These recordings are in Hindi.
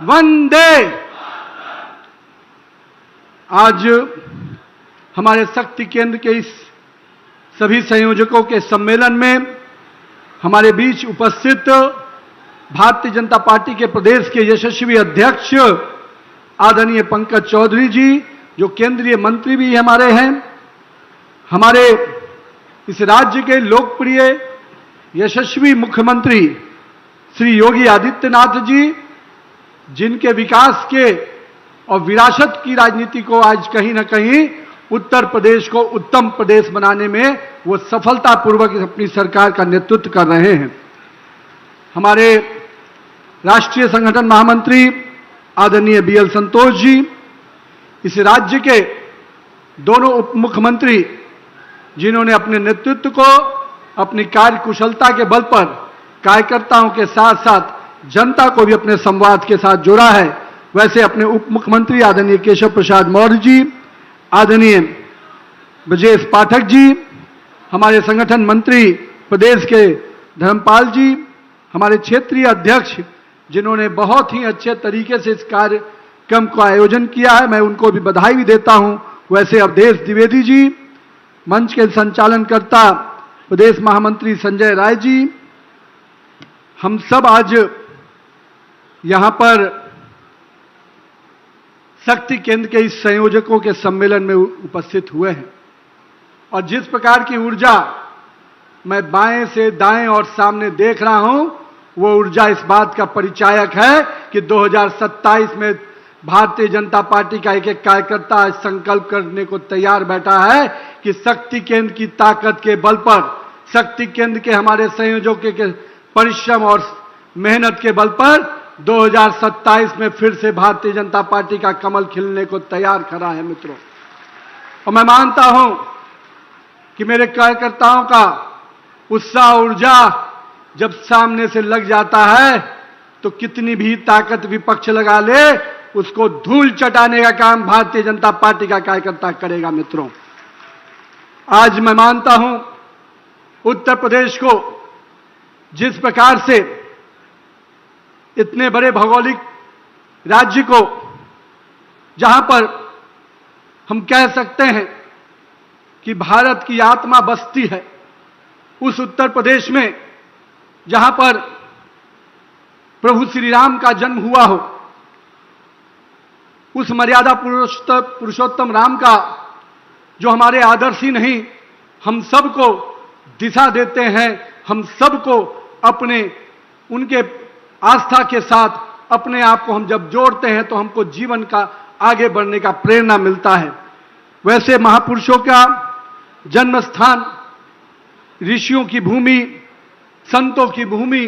वंदे। आज हमारे शक्ति केंद्र के इस सभी संयोजकों के सम्मेलन में हमारे बीच उपस्थित भारतीय जनता पार्टी के प्रदेश के यशस्वी अध्यक्ष आदरणीय पंकज चौधरी जी, जो केंद्रीय मंत्री भी हमारे हैं, हमारे इस राज्य के लोकप्रिय यशस्वी मुख्यमंत्री श्री योगी आदित्यनाथ जी, जिनके विकास के और विरासत की राजनीति को आज कहीं न कहीं उत्तर प्रदेश को उत्तम प्रदेश बनाने में वो सफलतापूर्वक अपनी सरकार का नेतृत्व कर रहे हैं। हमारे राष्ट्रीय संगठन महामंत्री आदरणीय बीएल संतोष जी, इस राज्य के दोनों उप मुख्यमंत्री, जिन्होंने अपने नेतृत्व को अपनी कार्य कुशलता के बल पर कार्यकर्ताओं के साथ साथ जनता को भी अपने संवाद के साथ जोड़ा है, वैसे अपने उप मुख्यमंत्री आदरणीय केशव प्रसाद मौर्य जी, आदरणीय ब्रजेश पाठक जी, हमारे संगठन मंत्री प्रदेश के धर्मपाल जी, हमारे क्षेत्रीय अध्यक्ष जिन्होंने बहुत ही अच्छे तरीके से इस कार्यक्रम का आयोजन किया है, मैं उनको भी बधाई भी देता हूं, वैसे अवधेश द्विवेदी जी, मंच के संचालनकर्ता प्रदेश महामंत्री संजय राय जी, हम सब आज यहां पर शक्ति केंद्र के इस संयोजकों के सम्मेलन में उपस्थित हुए हैं। और जिस प्रकार की ऊर्जा मैं बाएं से दाएं और सामने देख रहा हूं, वो ऊर्जा इस बात का परिचायक है कि 2027 में भारतीय जनता पार्टी का एक एक कार्यकर्ता आज संकल्प करने को तैयार बैठा है कि शक्ति केंद्र की ताकत के बल पर, शक्ति केंद्र के हमारे संयोजकों के परिश्रम और मेहनत के बल पर 2027 में फिर से भारतीय जनता पार्टी का कमल खिलने को तैयार खड़ा है मित्रों। और मैं मानता हूं कि मेरे कार्यकर्ताओं का उत्साह, ऊर्जा जब सामने से लग जाता है तो कितनी भी ताकत विपक्ष लगा ले, उसको धूल चटाने का काम भारतीय जनता पार्टी का कार्यकर्ता करेगा मित्रों। आज मैं मानता हूं उत्तर प्रदेश को जिस प्रकार से इतने बड़े भौगोलिक राज्य को, जहां पर हम कह सकते हैं कि भारत की आत्मा बसती है, उस उत्तर प्रदेश में जहां पर प्रभु श्री राम का जन्म हुआ हो, उस मर्यादा पुरुषोत्तम राम का जो हमारे आदर्श ही नहीं, हम सबको दिशा देते हैं, हम सबको अपने उनके आस्था के साथ अपने आप को हम जब जोड़ते हैं तो हमको जीवन का आगे बढ़ने का प्रेरणा मिलता है। वैसे महापुरुषों का जन्म स्थान, ऋषियों की भूमि, संतों की भूमि,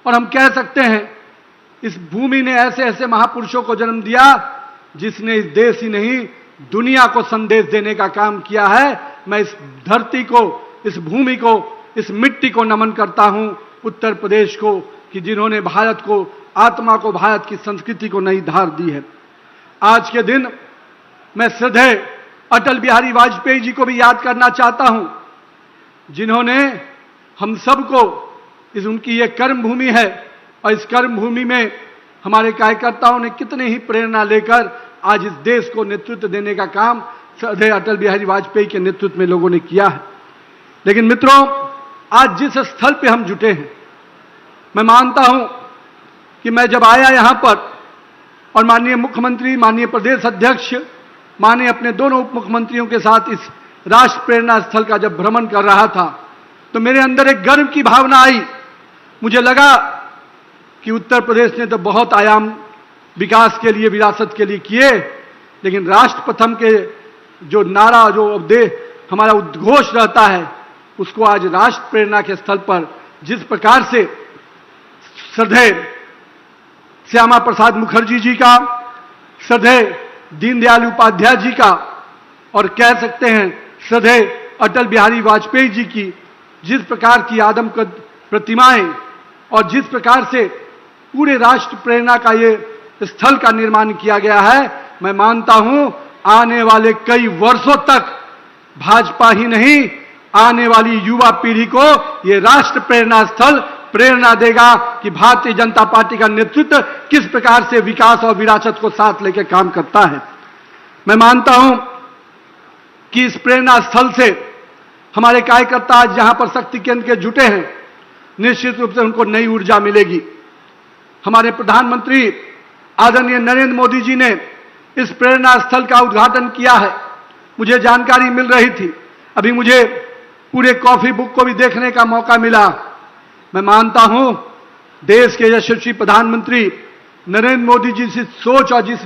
और हम कह सकते हैं इस भूमि ने ऐसे ऐसे महापुरुषों को जन्म दिया जिसने इस देश ही नहीं दुनिया को संदेश देने का काम किया है। मैं इस धरती को, इस भूमि को, इस मिट्टी को नमन करता हूं, उत्तर प्रदेश को, कि जिन्होंने भारत को, आत्मा को, भारत की संस्कृति को नई धार दी है। आज के दिन मैं श्रद्धेय अटल बिहारी वाजपेयी जी को भी याद करना चाहता हूं, जिन्होंने हम सबको, इस उनकी ये कर्म भूमि है और इस कर्म भूमि में हमारे कार्यकर्ताओं ने कितने ही प्रेरणा लेकर आज इस देश को नेतृत्व देने का काम श्रद्धेय अटल बिहारी वाजपेयी के नेतृत्व में लोगों ने किया है। लेकिन मित्रों, आज जिस स्थल पे हम जुटे हैं, मैं मानता हूं कि मैं जब आया यहां पर और माननीय मुख्यमंत्री, माननीय प्रदेश अध्यक्ष, माननीय अपने दोनों उप मुख्यमंत्रियों के साथ इस राष्ट्र प्रेरणा स्थल का जब भ्रमण कर रहा था, तो मेरे अंदर एक गर्व की भावना आई। मुझे लगा कि उत्तर प्रदेश ने तो बहुत आयाम विकास के लिए, विरासत के लिए किए, लेकिन राष्ट्र प्रथम के जो नारा, जो हमारा उद्घोष रहता है, उसको आज राष्ट्र प्रेरणा के स्थल पर जिस प्रकार से श्रद्धेय श्यामा प्रसाद मुखर्जी जी का, श्रद्धेय दीनदयाल उपाध्याय जी का, और कह सकते हैं श्रद्धेय अटल बिहारी वाजपेयी जी की जिस प्रकार की आदमकद प्रतिमाएं और जिस प्रकार से पूरे राष्ट्र प्रेरणा का ये स्थल का निर्माण किया गया है, मैं मानता हूं आने वाले कई वर्षों तक भाजपा ही नहीं, आने वाली युवा पीढ़ी को ये राष्ट्र प्रेरणा स्थल प्रेरणा देगा कि भारतीय जनता पार्टी का नेतृत्व किस प्रकार से विकास और विरासत को साथ लेकर काम करता है। मैं मानता हूं कि इस प्रेरणा स्थल से हमारे कार्यकर्ता आज जहां पर शक्ति केंद्र के जुटे हैं, निश्चित रूप से उनको नई ऊर्जा मिलेगी। हमारे प्रधानमंत्री आदरणीय नरेंद्र मोदी जी ने इस प्रेरणा स्थल का उद्घाटन किया है। मुझे जानकारी मिल रही थी, अभी मुझे पूरे कॉफी बुक को भी देखने का मौका मिला। मैं मानता हूं देश के यशस्वी प्रधानमंत्री नरेंद्र मोदी जी जिस सोच और जिस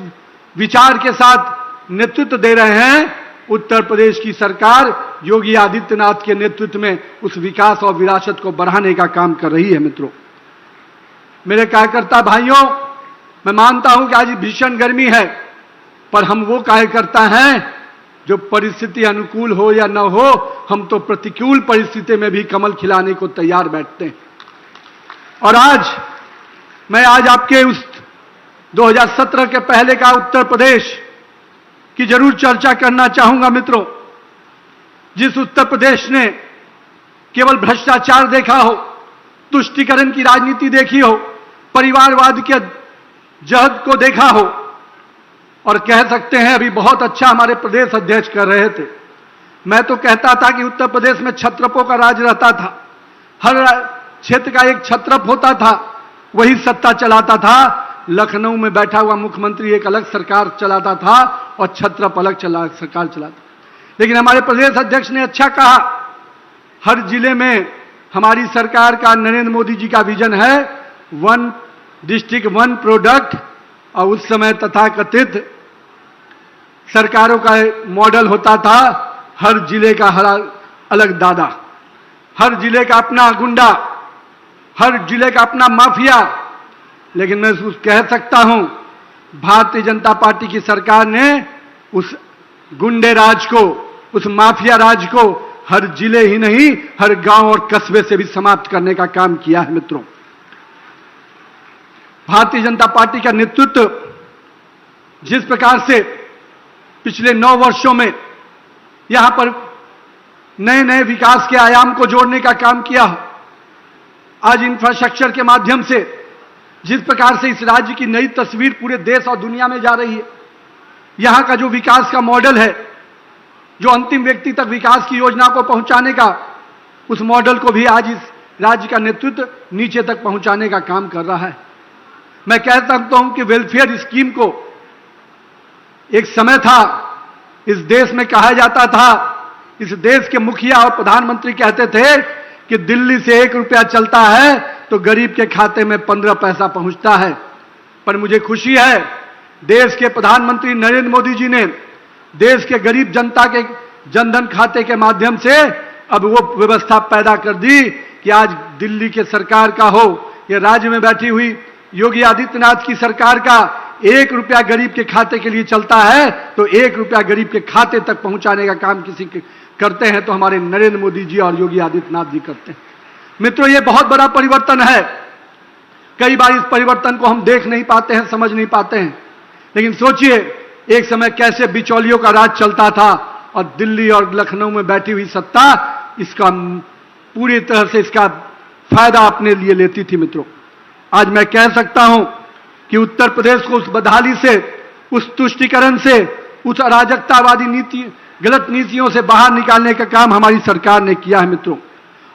विचार के साथ नेतृत्व दे रहे हैं, उत्तर प्रदेश की सरकार योगी आदित्यनाथ के नेतृत्व में उस विकास और विरासत को बढ़ाने का काम कर रही है। मित्रों, मेरे कार्यकर्ता भाइयों, मैं मानता हूं कि आज भीषण गर्मी है, पर हम वो कार्यकर्ता हैं जो परिस्थिति अनुकूल हो या न हो, हम तो प्रतिकूल परिस्थिति में भी कमल खिलाने को तैयार बैठते हैं। और मैं आज आपके उस 2017 के पहले का उत्तर प्रदेश की जरूर चर्चा करना चाहूंगा। मित्रों, जिस उत्तर प्रदेश ने केवल भ्रष्टाचार देखा हो, तुष्टीकरण की राजनीति देखी हो, परिवारवाद के जहद को देखा हो, और कह सकते हैं अभी बहुत अच्छा हमारे प्रदेश अध्यक्ष कर रहे थे। मैं तो कहता था कि उत्तर प्रदेश में छत्रपों का राज रहता था, हर क्षेत्र का एक छत्रप होता था, वही सत्ता चलाता था। लखनऊ में बैठा हुआ मुख्यमंत्री एक अलग सरकार चलाता था और छत्रप अलग सरकार चलाता। लेकिन हमारे प्रदेश अध्यक्ष ने अच्छा कहा, हर जिले में हमारी सरकार का, नरेंद्र मोदी जी का विजन है 1 डिस्ट्रिक्ट 1 प्रोडक्ट। और उस समय तथाकथित सरकारों का मॉडल होता था हर जिले का हर अलग दादा, हर जिले का अपना गुंडा, हर जिले का अपना माफिया। लेकिन मैं कह सकता हूं भारतीय जनता पार्टी की सरकार ने उस गुंडे राज को, उस माफिया राज को हर जिले ही नहीं, हर गांव और कस्बे से भी समाप्त करने का काम किया है। मित्रों, भारतीय जनता पार्टी का नेतृत्व जिस प्रकार से पिछले 9 वर्षों में यहां पर नए नए विकास के आयाम को जोड़ने का काम किया, आज इंफ्रास्ट्रक्चर के माध्यम से जिस प्रकार से इस राज्य की नई तस्वीर पूरे देश और दुनिया में जा रही है, यहां का जो विकास का मॉडल है, जो अंतिम व्यक्ति तक विकास की योजना को पहुंचाने का, उस मॉडल को भी आज इस राज्य का नेतृत्व नीचे तक पहुंचाने का काम कर रहा है। मैं कह सकता हूं कि वेलफेयर स्कीम को एक समय था इस देश में कहा जाता था, इस देश के मुखिया और प्रधानमंत्री कहते थे कि दिल्ली से 1 रुपया चलता है तो गरीब के खाते में 15 पैसा पहुंचता है। पर मुझे खुशी है, देश के प्रधानमंत्री नरेंद्र मोदी जी ने देश के गरीब जनता के जनधन खाते के माध्यम से अब वो व्यवस्था पैदा कर दी कि आज दिल्ली के सरकार का हो या राज्य में बैठी हुई योगी आदित्यनाथ की सरकार का 1 रुपया गरीब के खाते के लिए चलता है तो 1 रुपया गरीब के खाते तक पहुंचाने का काम किसी करते हैं तो हमारे नरेंद्र मोदी जी और योगी आदित्यनाथ जी करते हैं। मित्रों, ये बहुत बड़ा परिवर्तन है। कई बार इस परिवर्तन को हम देख नहीं पाते हैं, समझ नहीं पाते हैं, लेकिन सोचिए एक समय कैसे बिचौलियों का राज चलता था और दिल्ली और लखनऊ में बैठी हुई सत्ता इसका पूरी तरह से इसका फायदा अपने लिए लेती थी। मित्रों, आज मैं कह सकता हूं कि उत्तर प्रदेश को उस बदहाली से, उस तुष्टीकरण से, उस अराजकतावादी नीति, गलत नीतियों से बाहर निकालने का काम हमारी सरकार ने किया है। मित्रों,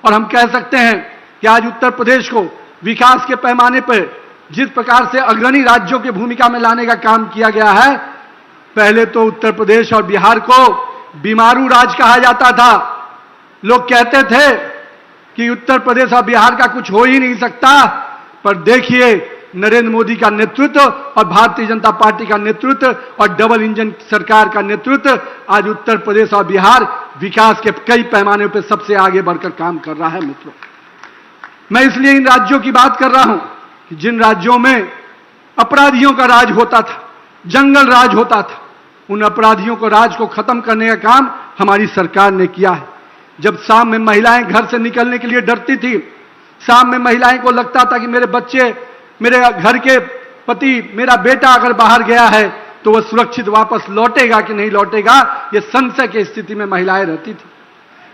और हम कह सकते हैं कि आज उत्तर प्रदेश को विकास के पैमाने पर जिस प्रकार से अग्रणी राज्यों की भूमिका में लाने का काम किया गया है, पहले तो उत्तर प्रदेश और बिहार को बीमारू राज कहा जाता था। लोग कहते थे कि उत्तर प्रदेश और बिहार का कुछ हो ही नहीं सकता, पर देखिए नरेंद्र मोदी का नेतृत्व और भारतीय जनता पार्टी का नेतृत्व और डबल इंजन सरकार का नेतृत्व आज उत्तर प्रदेश और बिहार विकास के कई पैमाने पर सबसे आगे बढ़कर काम कर रहा है। मित्रों, मैं इसलिए इन राज्यों की बात कर रहा हूं कि जिन राज्यों में अपराधियों का राज होता था, जंगल राज होता था, उन अपराधियों को राज को खत्म करने का काम हमारी सरकार ने किया है। जब शाम में महिलाएं घर से निकलने के लिए डरती थी, शाम में महिलाएं को लगता था कि मेरे बच्चे, मेरे घर के पति, मेरा बेटा अगर बाहर गया है तो वह सुरक्षित वापस लौटेगा कि नहीं लौटेगा, यह संशय की स्थिति में महिलाएं रहती थी।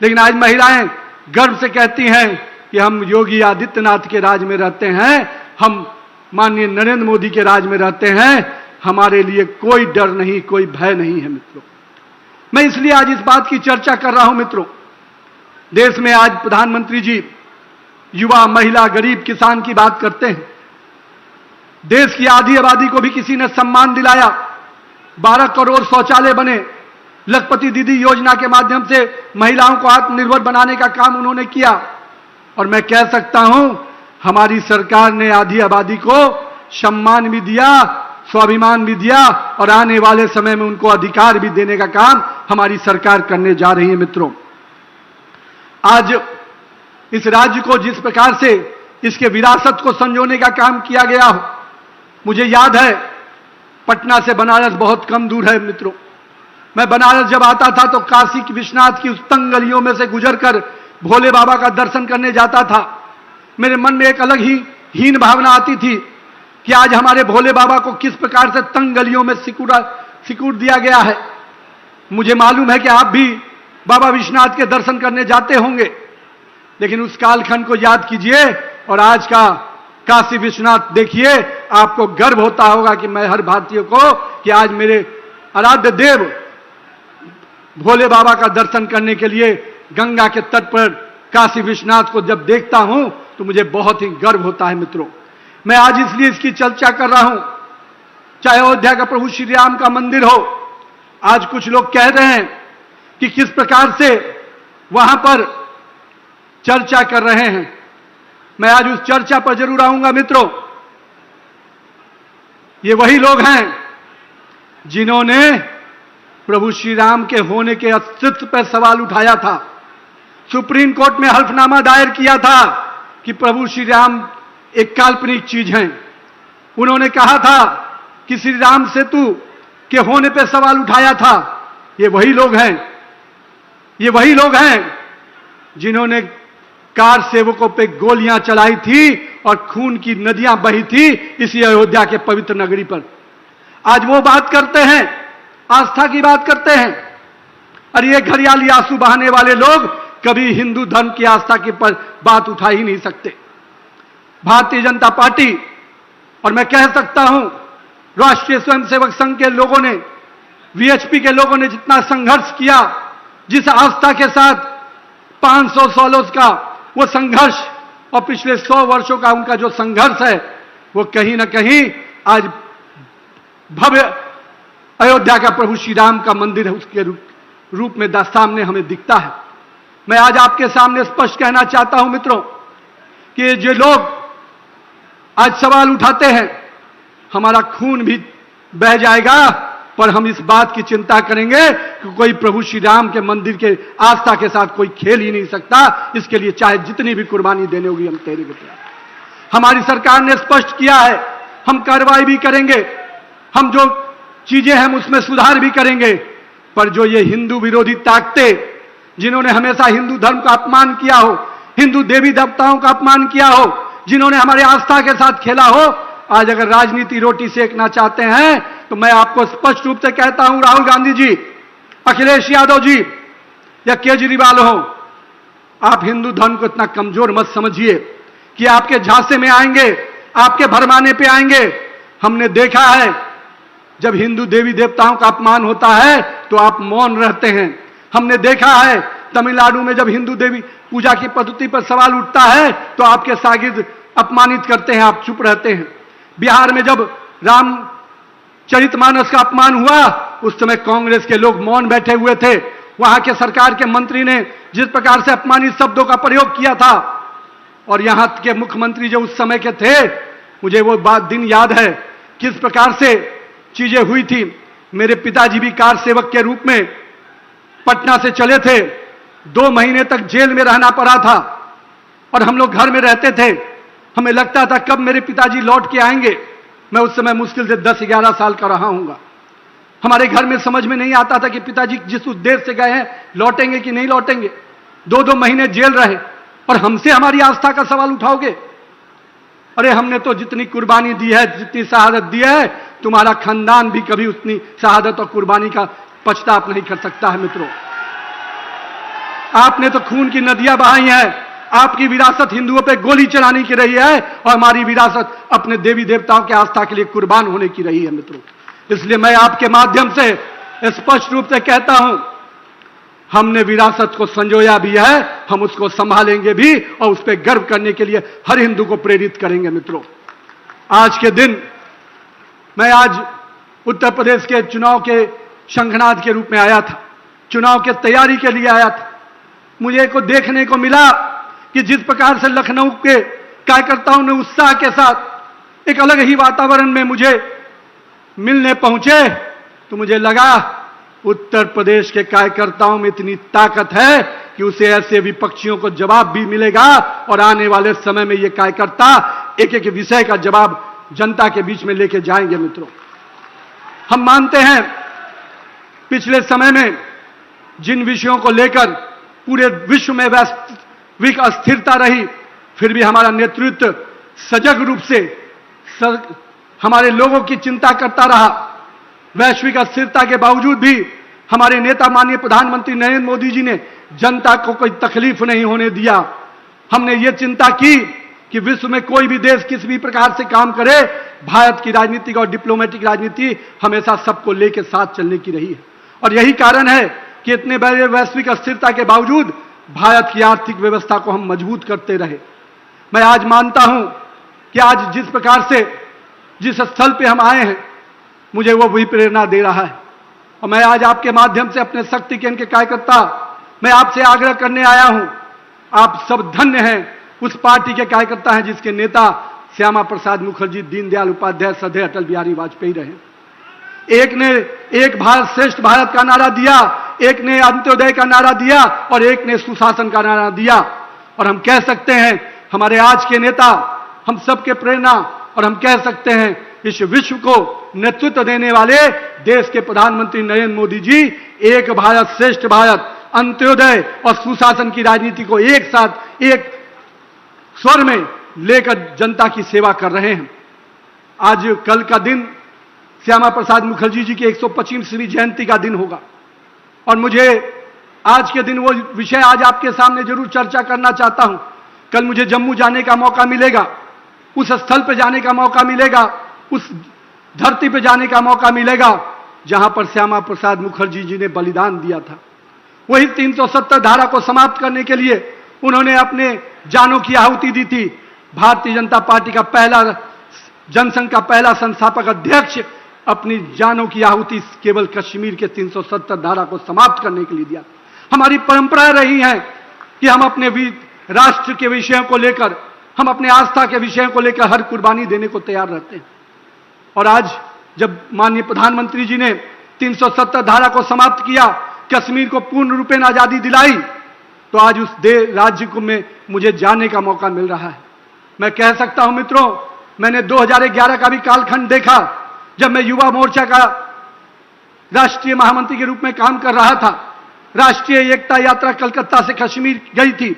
लेकिन आज महिलाएं गर्व से कहती हैं कि हम योगी आदित्यनाथ के राज में रहते हैं, हम माननीय नरेंद्र मोदी के राज में रहते हैं, हमारे लिए कोई डर नहीं, कोई भय नहीं है मित्रों। मैं इसलिए आज इस बात की चर्चा कर रहा हूं मित्रों। देश में आज प्रधानमंत्री जी युवा, महिला, गरीब, किसान की बात करते हैं। देश की आधी आबादी को भी किसी ने सम्मान दिलाया, 12 करोड़ शौचालय बने, लखपति दीदी योजना के माध्यम से महिलाओं को आत्मनिर्भर बनाने का काम उन्होंने किया। और मैं कह सकता हूं हमारी सरकार ने आधी आबादी को सम्मान भी दिया, स्वाभिमान भी दिया, और आने वाले समय में उनको अधिकार भी देने का काम हमारी सरकार करने जा रही है मित्रों। आज इस राज्य को जिस प्रकार से इसके विरासत को संजोने का काम किया गया हो, मुझे याद है पटना से बनारस बहुत कम दूर है मित्रों। मैं बनारस जब आता था तो काशी विश्वनाथ की उस तंग गलियों में से गुजरकर भोले बाबा का दर्शन करने जाता था। मेरे मन में एक अलग ही हीन भावना आती थी कि आज हमारे भोले बाबा को किस प्रकार से तंग गलियों में सिकुड़ दिया गया है। मुझे मालूम है कि आप भी बाबा विश्वनाथ के दर्शन करने जाते होंगे, लेकिन उस कालखंड को याद कीजिए और आज का काशी विश्वनाथ देखिए। आपको गर्व होता होगा कि मैं हर भारतीय को कि आज मेरे आराध्य देव भोले बाबा का दर्शन करने के लिए गंगा के तट पर काशी विश्वनाथ को जब देखता हूं तो मुझे बहुत ही गर्व होता है मित्रों। मैं आज इसलिए इसकी चर्चा कर रहा हूं, चाहे अयोध्या का प्रभु श्री राम का मंदिर हो। आज कुछ लोग कह रहे हैं कि किस प्रकार से वहां पर चर्चा कर रहे हैं। मैं आज उस चर्चा पर जरूर आऊंगा मित्रों। ये वही लोग हैं जिन्होंने प्रभु श्री राम के होने के अस्तित्व पर सवाल उठाया था, सुप्रीम कोर्ट में हल्फनामा दायर किया था कि प्रभु श्री राम एक काल्पनिक चीज हैं। उन्होंने कहा था कि श्री राम सेतु के होने पर सवाल उठाया था। ये वही लोग हैं, ये वही लोग हैं जिन्होंने कार सेवकों पे गोलियां चलाई थी और खून की नदियां बही थी इसी अयोध्या के पवित्र नगरी पर। आज वो बात करते हैं, आस्था की बात करते हैं, और ये घड़ियाली आंसू बहाने वाले लोग कभी हिंदू धर्म की आस्था की पर बात उठा ही नहीं सकते। भारतीय जनता पार्टी और मैं कह सकता हूं राष्ट्रीय स्वयंसेवक संघ के लोगों ने, वीएचपी के लोगों ने जितना संघर्ष किया, जिस आस्था के साथ 500 सालों का वो संघर्ष और पिछले 100 वर्षों का उनका जो संघर्ष है, वो कहीं ना कहीं आज भव्य अयोध्या का प्रभु श्री राम का मंदिर है उसके रूप में सामने हमें दिखता है। मैं आज आपके सामने स्पष्ट कहना चाहता हूं मित्रों कि जो लोग आज सवाल उठाते हैं, हमारा खून भी बह जाएगा, पर हम इस बात की चिंता करेंगे कि कोई प्रभु श्री राम के मंदिर के आस्था के साथ कोई खेल ही नहीं सकता। इसके लिए चाहे जितनी भी कुर्बानी देनी होगी हम तेरे को तैयार। हमारी सरकार ने स्पष्ट किया है, हम कार्रवाई भी करेंगे, हम जो चीजें हैं उसमें सुधार भी करेंगे। पर जो ये हिंदू विरोधी ताकतें जिन्होंने हमेशा हिंदू धर्म का अपमान किया हो, हिंदू देवी देवताओं का अपमान किया हो, जिन्होंने हमारे आस्था के साथ खेला हो, आज अगर राजनीति रोटी सेकना चाहते हैं तो मैं आपको स्पष्ट रूप से कहता हूं, राहुल गांधी जी, अखिलेश यादव जी या केजरीवाल हो, आप हिंदू धर्म को इतना कमजोर मत समझिए कि आपके झांसे में आएंगे, आपके भरमाने पे आएंगे। हमने देखा है जब हिंदू देवी देवताओं का अपमान होता है तो आप मौन रहते हैं। हमने देखा है तमिलनाडु में जब हिंदू देवी पूजा की पद्धति पर सवाल उठता है तो आपके शागिर्द अपमानित करते हैं, आप चुप रहते हैं। बिहार में जब रामचरितमानस का अपमान हुआ उस समय कांग्रेस के लोग मौन बैठे हुए थे। वहां के सरकार के मंत्री ने जिस प्रकार से अपमानित शब्दों का प्रयोग किया था, और यहां के मुख्यमंत्री जो उस समय के थे, मुझे वो बात दिन याद है किस प्रकार से चीजें हुई थी। मेरे पिताजी भी कार सेवक के रूप में पटना से चले थे, 2 महीने तक जेल में रहना पड़ा था और हम लोग घर में रहते थे। हमें लगता था कब मेरे पिताजी लौट के आएंगे। मैं उस समय मुश्किल से 10-11 साल का रहा हूंगा। हमारे घर में समझ में नहीं आता था कि पिताजी जिस उद्देश्य से गए हैं लौटेंगे कि नहीं लौटेंगे। 2-2 महीने जेल रहे और हमसे हमारी आस्था का सवाल उठाओगे। अरे हमने तो जितनी कुर्बानी दी है, जितनी शहादत दी है, तुम्हारा खानदान भी कभी उतनी शहादत और कुर्बानी का पछतावा नहीं कर सकता है मित्रों। आपने तो खून की नदियां बहाई हैं, आपकी विरासत हिंदुओं पे गोली चलाने की रही है और हमारी विरासत अपने देवी देवताओं की आस्था के लिए कुर्बान होने की रही है मित्रों। इसलिए मैं आपके माध्यम से स्पष्ट रूप से कहता हूं, हमने विरासत को संजोया भी है, हम उसको संभालेंगे भी और उस पर गर्व करने के लिए हर हिंदू को प्रेरित करेंगे मित्रों। आज के दिन मैं आज उत्तर प्रदेश के चुनाव के शंखनाद के रूप में आया था, चुनाव के तैयारी के लिए आया था। मुझे को देखने को मिला कि जिस प्रकार से लखनऊ के कार्यकर्ताओं ने उत्साह के साथ एक अलग ही वातावरण में मुझे मिलने पहुंचे, तो मुझे लगा उत्तर प्रदेश के कार्यकर्ताओं में इतनी ताकत है कि उसे ऐसे विपक्षियों को जवाब भी मिलेगा और आने वाले समय में ये कार्यकर्ता एक एक विषय का जवाब जनता के बीच में लेके जाएंगे मित्रों। हम मानते हैं पिछले समय में जिन विषयों को लेकर पूरे विश्व में वैश्विक अस्थिरता रही, फिर भी हमारा नेतृत्व सजग रूप से हमारे लोगों की चिंता करता रहा। वैश्विक अस्थिरता के बावजूद भी हमारे नेता माननीय प्रधानमंत्री नरेंद्र मोदी जी ने जनता को कोई तकलीफ नहीं होने दिया। हमने ये चिंता की कि विश्व में कोई भी देश किसी भी प्रकार से काम करे, भारत की राजनीतिक और डिप्लोमेटिक राजनीति हमेशा सबको लेकर साथ चलने की रही है। और यही कारण है कि इतने बड़े वैश्विक अस्थिरता के बावजूद भारत की आर्थिक व्यवस्था को हम मजबूत करते रहे। मैं आज मानता हूं कि आज जिस प्रकार से जिस स्थल पे हम आए हैं, मुझे वो भी प्रेरणा दे रहा है। और मैं आज आपके माध्यम से अपने शक्ति केंद्र के कार्यकर्ता, मैं आपसे आग्रह करने आया हूं, आप सब धन्य हैं उस पार्टी के कार्यकर्ता हैं जिसके नेता श्यामा प्रसाद मुखर्जी, दीनदयाल उपाध्याय, श्रद्धेय अटल बिहारी वाजपेयी रहे। एक ने एक भारत श्रेष्ठ भारत का नारा दिया, एक ने अंत्योदय का नारा दिया और एक ने सुशासन का नारा दिया। और हम कह सकते हैं हमारे आज के नेता हम सबके प्रेरणा, और हम कह सकते हैं इस विश्व को नेतृत्व देने वाले देश के प्रधानमंत्री नरेंद्र मोदी जी एक भारत श्रेष्ठ भारत, अंत्योदय और सुशासन की राजनीति को एक साथ एक स्वर में लेकर जनता की सेवा कर रहे हैं। आज कल का दिन श्यामा प्रसाद मुखर्जी जी की 125वीं जयंती का दिन होगा और मुझे आज के दिन वो विषय आज आपके सामने जरूर चर्चा करना चाहता हूं। कल मुझे जम्मू जाने का मौका मिलेगा, उस स्थल पर जाने का मौका मिलेगा, उस धरती पर जाने का मौका मिलेगा जहां पर श्यामा प्रसाद मुखर्जी जी ने बलिदान दिया था। वही 370 धारा को समाप्त करने के लिए उन्होंने अपने जानों की आहुति दी थी। भारतीय जनता पार्टी का पहला जनसंघ का पहला संस्थापक अध्यक्ष अपनी जानों की आहुति केवल कश्मीर के 370 धारा को समाप्त करने के लिए दिया। हमारी परंपरा रही है कि हम अपने राष्ट्र के विषयों को लेकर, हम अपने आस्था के विषयों को लेकर हर कुर्बानी देने को तैयार रहते हैं। और आज जब माननीय प्रधानमंत्री जी ने 370 धारा को समाप्त किया, कश्मीर को पूर्ण रूपेण आजादी दिलाई, तो आज उस राज्य को में मुझे जाने का मौका मिल रहा है। मैं कह सकता हूं मित्रों, मैंने 2011 का भी कालखंड देखा जब मैं युवा मोर्चा का राष्ट्रीय महामंत्री के रूप में काम कर रहा था। राष्ट्रीय एकता यात्रा कलकत्ता से कश्मीर गई थी।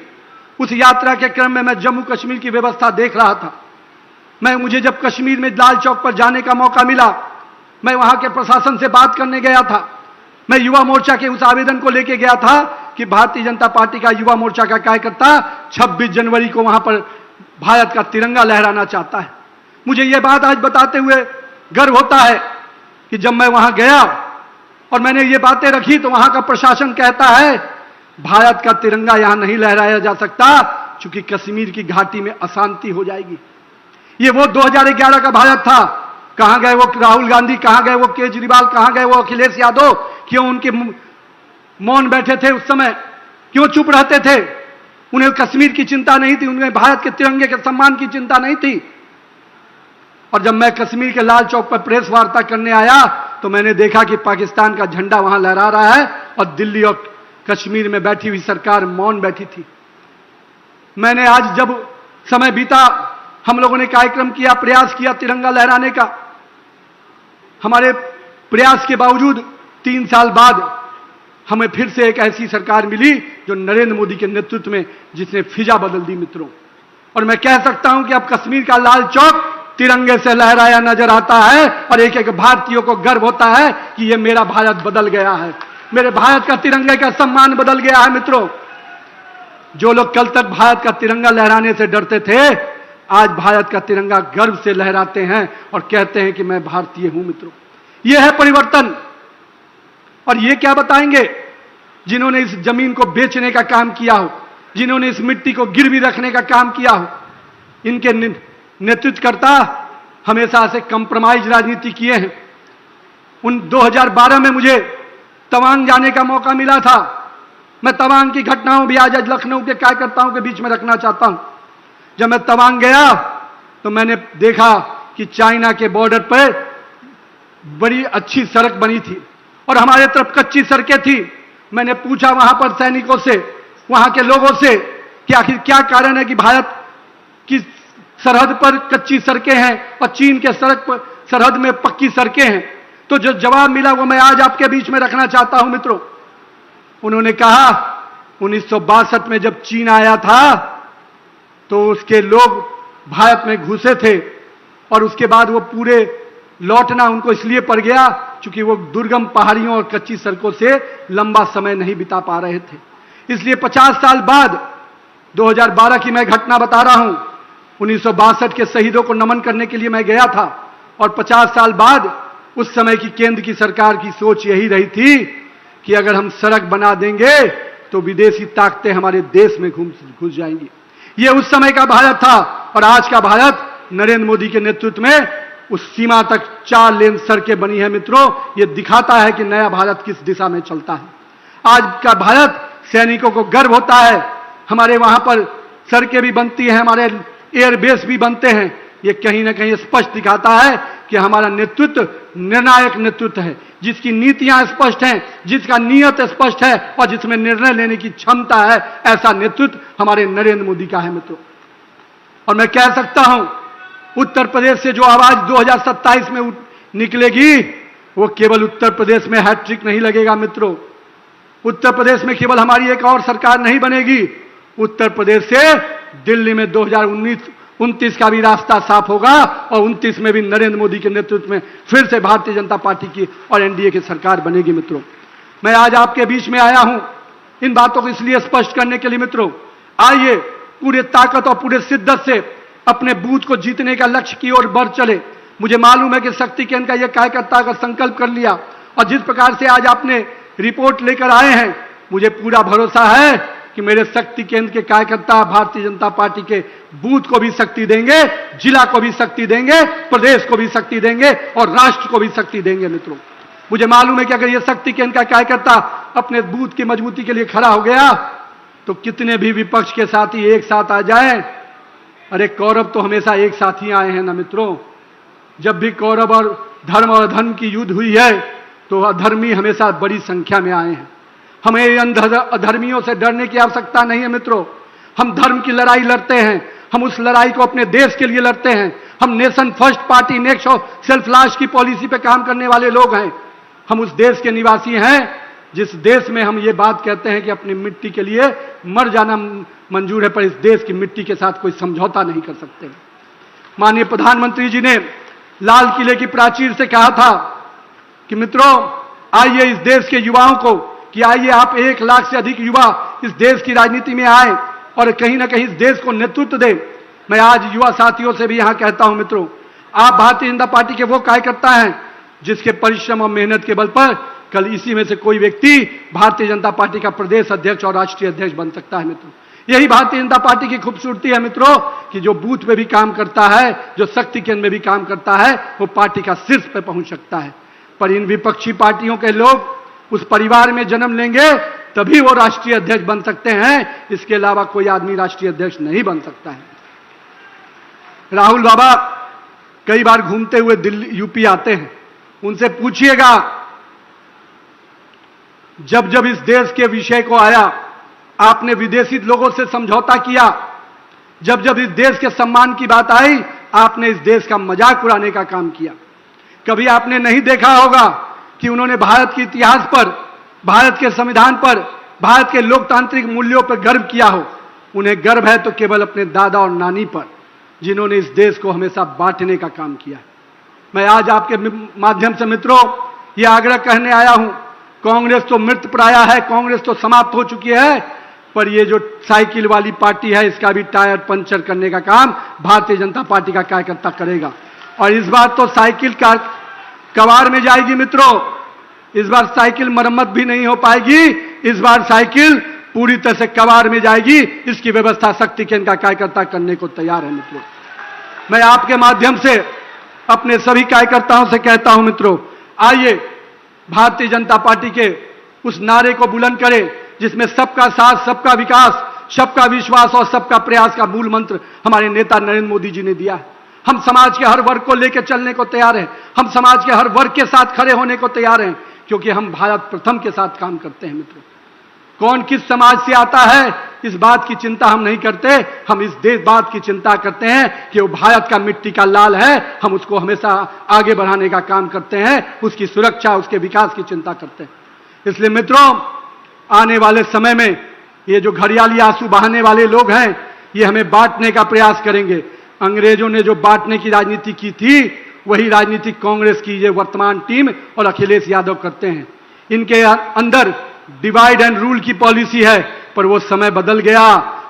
उस यात्रा के क्रम में मैं जम्मू कश्मीर की व्यवस्था देख रहा था। मुझे जब कश्मीर में लाल चौक पर जाने का मौका मिला, मैं वहां के प्रशासन से बात करने गया था। मैं युवा मोर्चा के उस आवेदन को लेके गया था कि भारतीय जनता पार्टी का युवा मोर्चा का कार्यकर्ता 26 जनवरी को वहां पर भारत का तिरंगा लहराना चाहता है। मुझे यह बात आज बताते हुए गर्व होता है कि जब मैं वहां गया और मैंने ये बातें रखी तो वहां का प्रशासन कहता है भारत का तिरंगा यहां नहीं लहराया जा सकता क्योंकि कश्मीर की घाटी में अशांति हो जाएगी। ये वो 2011 का भारत था। कहां गए वो राहुल गांधी, कहां गए वो केजरीवाल, कहां गए वो अखिलेश यादव? क्यों उनके मौन बैठे थे उस समय? क्यों चुप रहते थे? उन्हें कश्मीर की चिंता नहीं थी, उन्हें भारत के तिरंगे के सम्मान की चिंता नहीं थी। और जब मैं कश्मीर के लाल चौक पर प्रेस वार्ता करने आया तो मैंने देखा कि पाकिस्तान का झंडा वहां लहरा रहा है और दिल्ली और कश्मीर में बैठी हुई सरकार मौन बैठी थी। मैंने आज जब समय बीता, हम लोगों ने कार्यक्रम किया, प्रयास किया तिरंगा लहराने का। हमारे प्रयास के बावजूद 3 साल बाद हमें फिर से एक ऐसी सरकार मिली जो नरेंद्र मोदी के नेतृत्व में, जिसने फिजा बदल दी मित्रों। और मैं कह सकता हूं कि अब कश्मीर का लाल चौक तिरंगे से लहराया नजर आता है और एक एक भारतीयों को गर्व होता है कि ये मेरा भारत बदल गया है, मेरे भारत का तिरंगे का सम्मान बदल गया है मित्रों। जो लोग कल तक भारत का तिरंगा लहराने से डरते थे, आज भारत का तिरंगा गर्व से लहराते हैं और कहते हैं कि मैं भारतीय हूं। मित्रों, यह है परिवर्तन। और ये क्या बताएंगे जिन्होंने इस जमीन को बेचने का काम किया हो, जिन्होंने इस मिट्टी को गिरवी रखने का काम किया हो। इनके नेतृत्वकर्ता हमेशा से कंप्रोमाइज राजनीति किए हैं। 2012 में मुझे तवांग जाने का मौका मिला था। मैं तवांग की घटनाओं भी आज लखनऊ के कार्यकर्ताओं के बीच में रखना चाहता हूं। जब मैं तवांग गया तो मैंने देखा कि चाइना के बॉर्डर पर बड़ी अच्छी सड़क बनी थी और हमारे तरफ कच्ची सड़कें थी। मैंने पूछा वहां पर सैनिकों से, वहां के लोगों से कि आखिर क्या कारण है कि भारत की सरहद पर कच्ची सड़कें हैं और चीन के सरहद में पक्की सड़कें हैं। तो जो जवाब मिला वो मैं आज आपके बीच में रखना चाहता हूं। मित्रों, उन्होंने कहा 1962 में जब चीन आया था तो उसके लोग भारत में घुसे थे और उसके बाद वो पूरे लौटना उनको इसलिए पड़ गया क्योंकि वो दुर्गम पहाड़ियों और कच्ची सड़कों से लंबा समय नहीं बिता पा रहे थे। इसलिए 50 साल बाद 2012 की मैं घटना बता रहा हूं। 1962 के शहीदों को नमन करने के लिए मैं गया था और 50 साल बाद उस समय की केंद्र की सरकार की सोच यही रही थी कि अगर हम सड़क बना देंगे तो विदेशी ताकतें हमारे देश में घुस जाएंगी। यह उस समय का भारत था और आज का भारत नरेंद्र मोदी के नेतृत्व में उस सीमा तक 4 लेन सड़कें बनी है। मित्रों, यह दिखाता है कि नया भारत किस दिशा में चलता है। आज का भारत सैनिकों को गर्व होता है, हमारे वहां पर सड़कें भी बनती हैं, हमारे एयरबेस भी बनते हैं। यह कहीं ना कहीं स्पष्ट दिखाता है कि हमारा नेतृत्व निर्णायक नेतृत्व है, जिसकी नीतियां स्पष्ट हैं, जिसका नीयत स्पष्ट है और जिसमें निर्णय लेने की क्षमता है। ऐसा नेतृत्व हमारे नरेंद्र मोदी का है। मित्रों, और मैं कह सकता हूं उत्तर प्रदेश से जो आवाज 2027 में निकलेगी वो केवल उत्तर प्रदेश में हैट्रिक नहीं लगेगा। मित्रों, उत्तर प्रदेश में केवल हमारी एक और सरकार नहीं बनेगी, उत्तर प्रदेश से दिल्ली में 2029 का भी रास्ता साफ होगा और 29 में भी नरेंद्र मोदी के नेतृत्व में फिर से भारतीय जनता पार्टी की और एनडीए की सरकार बनेगी। मित्रों, मैं आज आपके बीच में आया हूं इन बातों को इसलिए स्पष्ट करने के लिए। मित्रों, आइए पूरे ताकत और पूरे शिद्दत से अपने बूथ को जीतने का लक्ष्य की ओर बढ़ चले। मुझे मालूम है कि शक्ति केंद्र का यह कार्यकर्ता का संकल्प कर लिया और जिस प्रकार से आज आपने रिपोर्ट लेकर आए हैं, मुझे पूरा भरोसा है कि मेरे शक्ति केंद्र के कार्यकर्ता भारतीय जनता पार्टी के बूथ को भी शक्ति देंगे, जिला को भी शक्ति देंगे, प्रदेश को भी शक्ति देंगे और राष्ट्र को भी शक्ति देंगे। मित्रों, मुझे मालूम है कि अगर यह शक्ति केंद्र का कार्यकर्ता अपने बूथ की मजबूती के लिए खड़ा हो गया तो कितने भी विपक्ष के साथी एक साथ आ जाएं। अरे कौरव तो हमेशा एक साथ ही आए हैं ना। मित्रों, जब भी कौरव और धर्म की युद्ध हुई है तो अधर्मी हमेशा बड़ी संख्या में आए हैं। हमें अधर्मियों से डरने की आवश्यकता नहीं है। मित्रों, हम धर्म की लड़ाई लड़ते हैं, हम उस लड़ाई को अपने देश के लिए लड़ते हैं। हम नेशन फर्स्ट पार्टी, नेक्स्ट और सेल्फ लास्ट की पॉलिसी पे काम करने वाले लोग हैं। हम उस देश के निवासी हैं जिस देश में हम ये बात कहते हैं कि अपनी मिट्टी के लिए मर जाना मंजूर है, पर इस देश की मिट्टी के साथ कोई समझौता नहीं कर सकते। माननीय प्रधानमंत्री जी ने लाल किले की प्राचीर से कहा था कि मित्रों आइए इस देश के युवाओं को कि आइए आप 1 लाख से अधिक युवा इस देश की राजनीति में आए और कहीं ना कहीं इस देश को नेतृत्व दें। मैं आज युवा साथियों से भी यहां कहता हूं, मित्रों आप भारतीय जनता पार्टी के वो कार्यकर्ता हैं जिसके परिश्रम और मेहनत के बल पर कल इसी में से कोई व्यक्ति भारतीय जनता पार्टी का प्रदेश अध्यक्ष और राष्ट्रीय अध्यक्ष बन सकता है। मित्रों, यही भारतीय जनता पार्टी की खूबसूरती है। मित्रों, कि जो बूथ में भी काम करता है, जो शक्ति केंद्र में भी काम करता है, वो पार्टी का शीर्ष पर पहुंच सकता है। पर इन विपक्षी पार्टियों के लोग उस परिवार में जन्म लेंगे तभी वो राष्ट्रीय अध्यक्ष बन सकते हैं, इसके अलावा कोई आदमी राष्ट्रीय अध्यक्ष नहीं बन सकता है। राहुल बाबा कई बार घूमते हुए दिल्ली यूपी आते हैं, उनसे पूछिएगा जब जब इस देश के विषय को आया आपने विदेशी लोगों से समझौता किया, जब जब इस देश के सम्मान की बात आई आपने इस देश का मजाक उड़ाने का काम किया। कभी आपने नहीं देखा होगा कि उन्होंने भारत के इतिहास पर, भारत के संविधान पर, भारत के लोकतांत्रिक मूल्यों पर गर्व किया हो। उन्हें गर्व है तो केवल अपने दादा और नानी पर, जिन्होंने इस देश को हमेशा बांटने का काम किया। मैं आज आपके माध्यम से मित्रों यह आग्रह कहने आया हूं, कांग्रेस तो मृत प्राय है, कांग्रेस तो समाप्त हो चुकी है। पर ये जो साइकिल वाली पार्टी है, इसका भी टायर पंचर करने का काम भारतीय जनता पार्टी का कार्यकर्ता करेगा। और इस बार तो साइकिल का कबाड़ में जाएगी मित्रों, इस बार साइकिल मरम्मत भी नहीं हो पाएगी, इस बार साइकिल पूरी तरह से कबाड़ में जाएगी। इसकी व्यवस्था शक्ति केंद्र का कार्यकर्ता करने को तैयार है मित्रों। मैं आपके माध्यम से अपने सभी कार्यकर्ताओं से कहता हूं मित्रों, आइए भारतीय जनता पार्टी के उस नारे को बुलंद करें जिसमें सबका साथ, सबका विकास, सबका विश्वास और सबका प्रयास का मूल मंत्र हमारे नेता नरेंद्र मोदी जी ने दिया है। हम समाज के हर वर्ग को लेकर चलने को तैयार हैं, हम समाज के हर वर्ग के साथ खड़े होने को तैयार हैं, क्योंकि हम भारत प्रथम के साथ काम करते हैं मित्रों। कौन किस समाज से आता है इस बात की चिंता हम नहीं करते, हम इस देश बात की चिंता करते हैं कि वो भारत का मिट्टी का लाल है, हम उसको हमेशा आगे बढ़ाने का काम करते हैं, उसकी सुरक्षा, उसके विकास की चिंता करते हैं। इसलिए मित्रों, आने वाले समय में ये जो घड़ियाली आंसू बहाने वाले लोग हैं, ये हमें बांटने का प्रयास करेंगे। अंग्रेजों ने जो बांटने की राजनीति की थी, वही राजनीति कांग्रेस की ये वर्तमान टीम और अखिलेश यादव करते हैं। इनके अंदर डिवाइड एंड रूल की पॉलिसी है, पर वो समय बदल गया।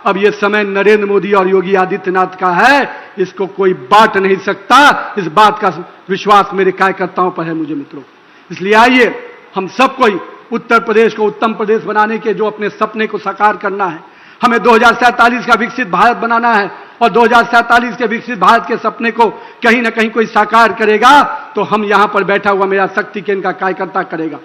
अब ये समय नरेंद्र मोदी और योगी आदित्यनाथ का है, इसको कोई बांट नहीं सकता। इस बात का विश्वास मेरे कार्यकर्ताओं पर है मुझे मित्रों। इसलिए आइए हम सब कोई उत्तर प्रदेश को उत्तम प्रदेश बनाने के जो अपने सपने को साकार करना है, हमें 2047 का विकसित भारत बनाना है, और 2047 के विकसित भारत के सपने को कहीं ना कहीं कोई साकार करेगा तो हम यहां पर बैठा हुआ मेरा शक्ति केंद्र का कार्यकर्ता करेगा।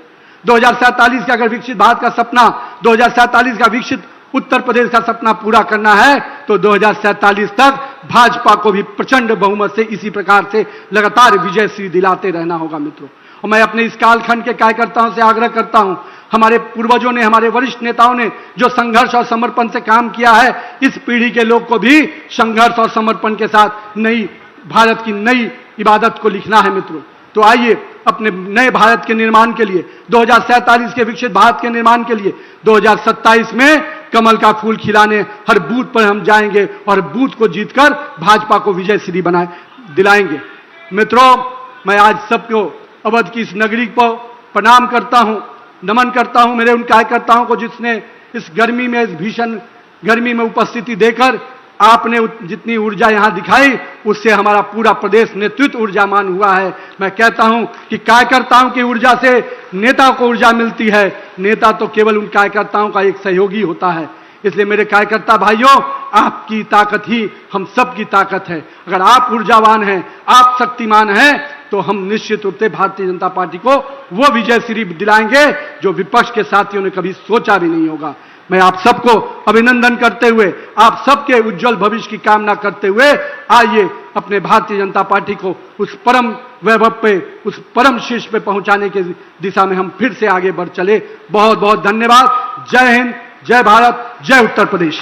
2047 का अगर विकसित भारत का सपना, 2047 का विकसित उत्तर प्रदेश का सपना पूरा करना है तो 2047 तक भाजपा को भी प्रचंड बहुमत से इसी प्रकार से लगातार विजय श्री दिलाते रहना होगा मित्रों। और मैं अपने इस कालखंड के कार्यकर्ताओं से आग्रह करता हूं, हमारे पूर्वजों ने, हमारे वरिष्ठ नेताओं ने जो संघर्ष और समर्पण से काम किया है, इस पीढ़ी के लोग को भी संघर्ष और समर्पण के साथ नई भारत की नई इबादत को लिखना है मित्रों। तो आइए अपने नए भारत के निर्माण के लिए, 2047 के विकसित भारत के निर्माण के लिए 2027 में कमल का फूल खिलाने हर बूथ पर हम जाएंगे और बूथ को जीतकर भाजपा को विजय श्री दिलाएंगे। मित्रों, मैं आज सबको अवध की इस नगरी को प्रणाम करता हूं, नमन करता हूं मेरे उन कार्यकर्ताओं को जिसने इस गर्मी में, इस भीषण गर्मी में उपस्थिति देकर आपने जितनी ऊर्जा यहां दिखाई, उससे हमारा पूरा प्रदेश नेतृत्व ऊर्जामान हुआ है। मैं कहता हूं कि कार्यकर्ताओं की ऊर्जा से नेता को ऊर्जा मिलती है, नेता तो केवल उन कार्यकर्ताओं का एक सहयोगी होता है। इसलिए मेरे कार्यकर्ता भाइयों, आपकी ताकत ही हम सब की ताकत है। अगर आप ऊर्जावान हैं, आप शक्तिमान हैं, तो हम निश्चित रूप से भारतीय जनता पार्टी को वो विजय श्री दिलाएंगे जो विपक्ष के साथियों ने कभी सोचा भी नहीं होगा। मैं आप सबको अभिनंदन करते हुए, आप सबके उज्जवल भविष्य की कामना करते हुए, आइए अपने भारतीय जनता पार्टी को उस परम वैभव पे, उस परम शीर्ष पे पहुंचाने की दिशा में हम फिर से आगे बढ़ चले। बहुत बहुत धन्यवाद। जय हिंद, जय भारत, जय उत्तर प्रदेश।